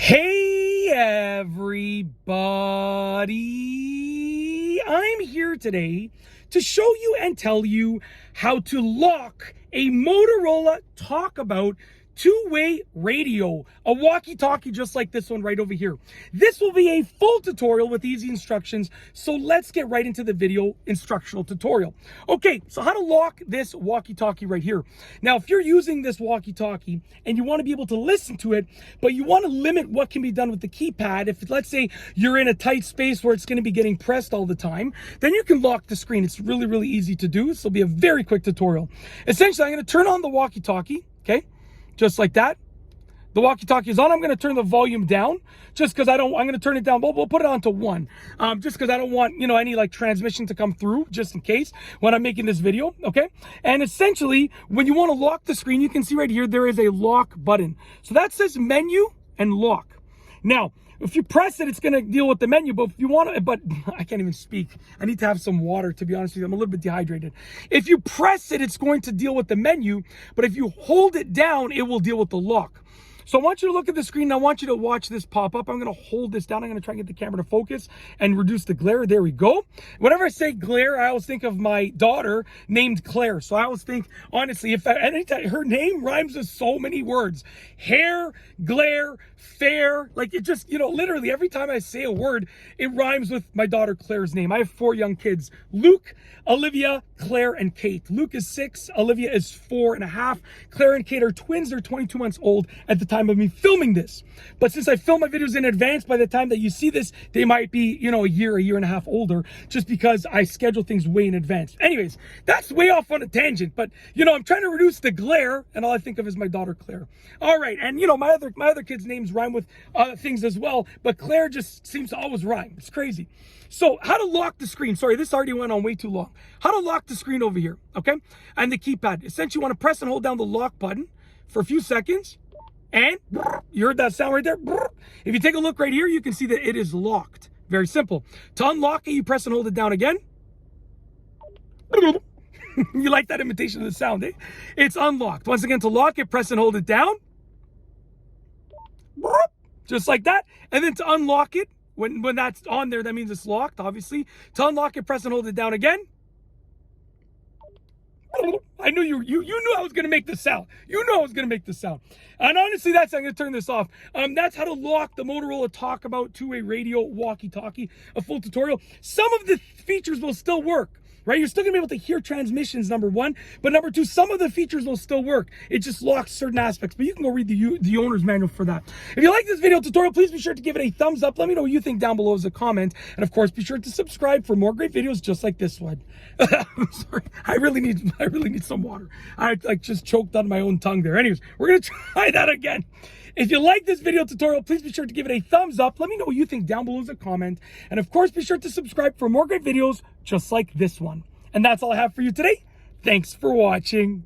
Hey everybody, I'm here today to show you and tell you how to lock a Motorola Talkabout two-way radio, a walkie-talkie just like this one right over here. This will be a full tutorial with easy instructions, so let's get right into the video instructional tutorial. Okay, so how to lock this walkie-talkie right here. Now, if you're using this walkie-talkie and you want to be able to listen to it, but you want to limit what can be done with the keypad, if let's say you're in a tight space where it's going to be getting pressed all the time, then you can lock the screen. It's really easy to do. This will be a very quick tutorial. Essentially, I'm going to turn on the walkie-talkie, okay? Just like that. The walkie-talkie is on. I'm going to turn the volume down just because I'm going to turn it down. We'll put it on to 1 just because I don't want, any like transmission to come through just in case when I'm making this video. Okay. And essentially when you want to lock the screen, you can see right here, there is a lock button. So that says menu and lock. Now, if you press it, it's going to deal with the menu, but if you want to, but I can't even speak. I need to have some water, to be honest with you. I'm a little bit dehydrated. If you press it, it's going to deal with the menu, but if you hold it down, it will deal with the lock. So I want you to look at the screen and I want you to watch this pop up. I'm going to hold this down. I'm going to try and get the camera to focus and reduce the glare. There we go. Whenever I say glare, I always think of my daughter named Claire. So I always think, honestly, if anytime her name rhymes with so many words, hair, glare, fair, like it just, literally every time I say a word, it rhymes with my daughter Claire's name. I have 4 young kids, Luke, Olivia, Claire, and Kate. Luke is 6, Olivia is 4.5. Claire and Kate are twins. They're 22 months old at the time of me filming this. But since I film my videos in advance, by the time that you see this, they might be, a year and a half older, just because I schedule things way in advance. Anyways, that's way off on a tangent, but I'm trying to reduce the glare, and all I think of is my daughter Claire. All right, and my other kids' names rhyme with things as well, but Claire just seems to always rhyme. It's crazy. So how to lock the screen. Sorry, this already went on way too long. How to lock the screen over here, okay? And the keypad. Essentially, you want to press and hold down the lock button for a few seconds. And you heard that sound right there? If you take a look right here, you can see that it is locked. Very simple. To unlock it, you press and hold it down again. You like that imitation of the sound, eh? It's unlocked. Once again, to lock it, press and hold it down. Just like that. And then to unlock it, when that's on there, that means it's locked, obviously. To unlock it, press and hold it down again. I knew you knew I was going to make this sound. You know I was going to make this sound. And honestly, I'm going to turn this off. That's how to lock the Motorola Talkabout two-way radio walkie-talkie, a full tutorial. Some of the features will still work. Right? You're still going to be able to hear transmissions, number 1. But number 2, some of the features will still work. It just locks certain aspects. But you can go read the owner's manual for that. If you like this video tutorial, please be sure to give it a thumbs up. Let me know what you think down below as a comment. And of course, be sure to subscribe for more great videos just like this one. I'm sorry. I really need some water. I just choked on my own tongue there. Anyways, we're going to try that again. If you like this video tutorial, please be sure to give it a thumbs up. Let me know what you think down below as a comment. And of course, be sure to subscribe for more great videos just like this one. And that's all I have for you today. Thanks for watching.